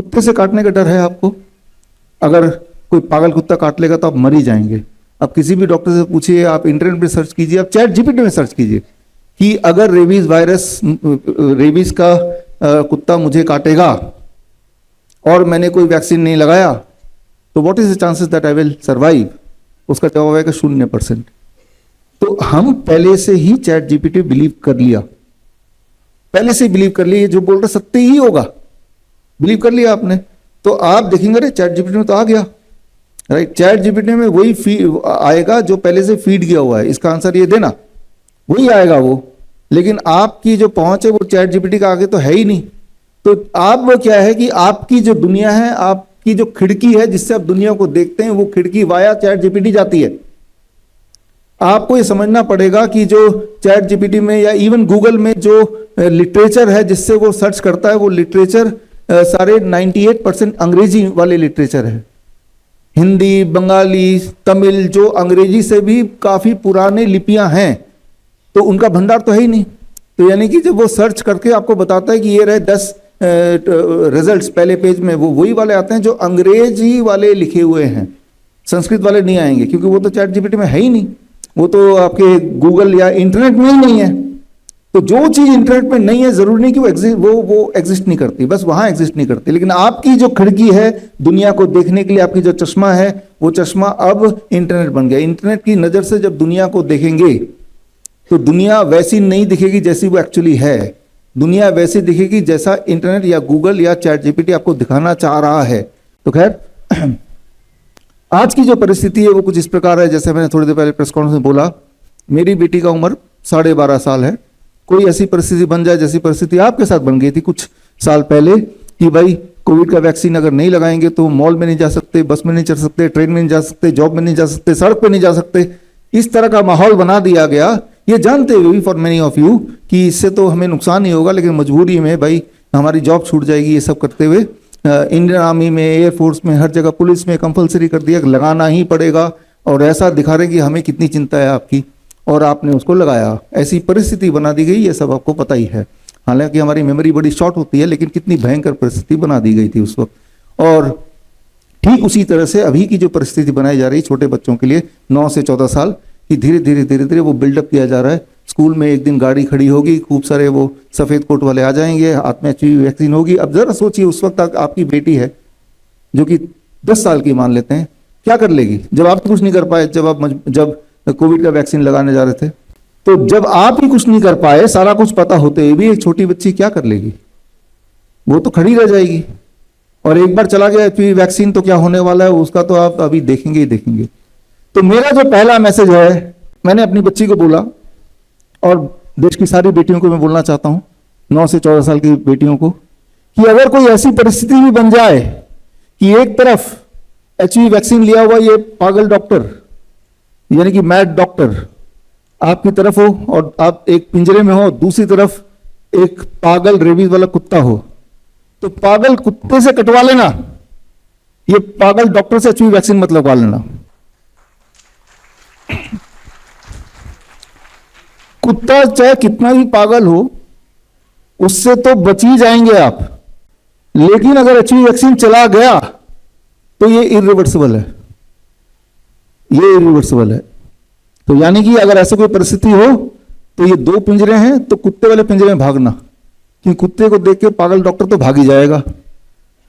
कुत्ते से काटने का डर है आपको? अगर कोई पागल कुत्ता काट लेगा तो आप मर ही जाएंगे। अब किसी भी डॉक्टर से पूछिए, आप इंटरनेट पे सर्च कीजिए, आप चैट जीपीटी में सर्च कीजिए कि अगर रेबीज वायरस, रेबीज का कुत्ता मुझे काटेगा और मैंने कोई वैक्सीन नहीं लगाया तो what is the chances that I will survive? उसका जवाब आएगा 0%। तो हम पहले से ही चैट जीपीटी बिलीव कर लिया, पहले से ही बिलीव कर लिया, ये जो बोल रहा सत्य ही होगा, बिलीव कर लिया आपने। तो आप देखेंगे अरे चैट जीपीटी में तो आ गया, राइट? चैट जीपीटी में वही आएगा जो पहले से फीड किया हुआ है, इसका आंसर ये देना, वही आएगा वो। लेकिन आपकी जो पहुंच है वो चैट जीपीटी का आगे तो है ही नहीं। तो आप वो क्या है कि आपकी जो दुनिया है, आपकी जो खिड़की है जिससे आप दुनिया को देखते हैं, वो खिड़की वाया चैट जीपीटी जाती है। आपको ये समझना पड़ेगा कि जो चैट जीपीटी में या इवन गूगल में जो लिटरेचर है जिससे वो सर्च करता है, वो लिटरेचर सारे 98% अंग्रेजी वाले लिटरेचर है। हिंदी, बंगाली, तमिल, जो अंग्रेजी से भी काफी पुराने लिपियां हैं, तो उनका भंडार तो है ही नहीं। तो यानी कि जब वो सर्च करके आपको बताता है कि ये रहे 10 रिजल्ट्स पहले पेज में, वो वही वाले आते हैं जो अंग्रेजी वाले लिखे हुए हैं, संस्कृत वाले नहीं आएंगे, क्योंकि वो तो चैट जीपीटी में है ही नहीं, वो तो आपके गूगल या इंटरनेट में ही नहीं है। तो जो चीज इंटरनेट में नहीं है, जरूरी नहीं कि वो एग्जिस्ट नहीं करती, बस वहां एग्जिस्ट नहीं करती। लेकिन आपकी जो खिड़की है दुनिया को देखने के लिए, आपकी जो चश्मा है, वो चश्मा अब इंटरनेट बन गया। इंटरनेट की नजर से जब दुनिया को देखेंगे तो दुनिया वैसी नहीं दिखेगी जैसी वो एक्चुअली है। दुनिया वैसी दिखेगी जैसा इंटरनेट या गूगल या चैट जीपीटी आपको दिखाना चाह रहा है। तो खैर, आज की जो परिस्थिति है वो कुछ इस प्रकार है, जैसे मैंने थोड़ी देर पहले प्रेस कॉन्फ्रेंस में बोला, मेरी बेटी का उम्र 12.5 साल है। कोई ऐसी परिस्थिति बन जाए जैसी परिस्थिति आपके साथ बन गई थी कुछ साल पहले, कि भाई कोविड का वैक्सीन अगर नहीं लगाएंगे तो मॉल में नहीं जा सकते, बस में नहीं चढ़ सकते, ट्रेन में नहीं जा सकते, जॉब में नहीं जा सकते, सड़क पे नहीं जा सकते, इस तरह का माहौल बना दिया गया, ये जानते हुए भी फॉर मेनी ऑफ यू कि इससे तो हमें नुकसान ही होगा, लेकिन मजबूरी में भाई हमारी जॉब छूट जाएगी, ये सब करते हुए इंडियन आर्मी में, एयरफोर्स में, हर जगह, पुलिस में कंपलसरी कर दिया, लगाना ही पड़ेगा। और ऐसा दिखा रहे कि हमें कितनी चिंता है आपकी, और आपने उसको लगाया। ऐसी परिस्थिति बना दी गई, ये सब आपको पता ही है। हालांकि हमारी मेमोरी बड़ी शॉर्ट होती है, लेकिन कितनी भयंकर परिस्थिति बना दी गई थी उस वक्त। और ठीक उसी तरह से अभी की जो परिस्थिति बनाई जा रही छोटे बच्चों के लिए 9 से 14 साल की, धीरे धीरे वो बिल्डअप किया जा रहा है। स्कूल में एक दिन गाड़ी खड़ी होगी, खूब सारे वो सफेद कोट वाले आ जाएंगे, हाथ में एचपीवी वैक्सीन होगी। अब जरा सोचिए, उस वक्त तक आपकी बेटी है जो कि 10 साल की मान लेते हैं, क्या कर लेगी? जब आप कुछ नहीं कर पाए, जब कोविड का वैक्सीन लगाने जा रहे थे, तो जब आप ही कुछ नहीं कर पाए, सारा कुछ पता होते हुए भी एक छोटी बच्ची क्या कर लेगी? वो तो खड़ी रह जाएगी। और एक बार चला गया एचपीवी वैक्सीन तो क्या होने वाला है उसका तो आप अभी देखेंगे ही देखेंगे। तो मेरा जो पहला मैसेज है, मैंने अपनी बच्ची को बोला, और देश की सारी बेटियों को मैं बोलना चाहता हूं, 9 से 14 साल की बेटियों को, कि अगर कोई ऐसी परिस्थिति भी बन जाए कि एक तरफ एचपीवी वैक्सीन लिया हुआ ये पागल डॉक्टर, यानी कि मैड डॉक्टर आपकी तरफ हो, और आप एक पिंजरे में हो, दूसरी तरफ एक पागल रेबीज वाला कुत्ता हो, तो पागल कुत्ते से कटवा लेना, ये पागल डॉक्टर से एचपीवी वैक्सीन मत लगवा लेना। कुत्ता चाहे कितना भी पागल हो, उससे तो बच ही जाएंगे आप, लेकिन अगर एचपीवी वैक्सीन चला गया तो ये इरिवर्सिबल है, ये इरिवर्सिबल है। तो यानी कि अगर ऐसे कोई परिस्थिति हो तो ये 2 पिंजरे हैं, तो कुत्ते वाले पिंजरे में भागना, क्योंकि कुत्ते को देख के पागल डॉक्टर तो भाग ही जाएगा,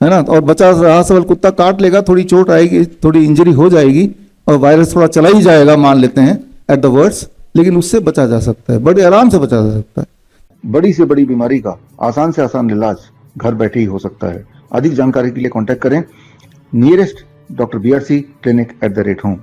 है ना। और बचा रहा सवाल, कुत्ता काट लेगा, थोड़ी चोट आएगी, थोड़ी इंजरी हो जाएगी, और वायरस थोड़ा चला ही जाएगा मान लेते हैं एट द वर्स्ट, लेकिन उससे बचा जा सकता है, बड़े आराम से बचा जा सकता है। बड़ी से बड़ी बीमारी का आसान से आसान इलाज घर बैठे ही हो सकता है। अधिक जानकारी के लिए कॉन्टैक्ट करें nearest doctor BRC clinic @home।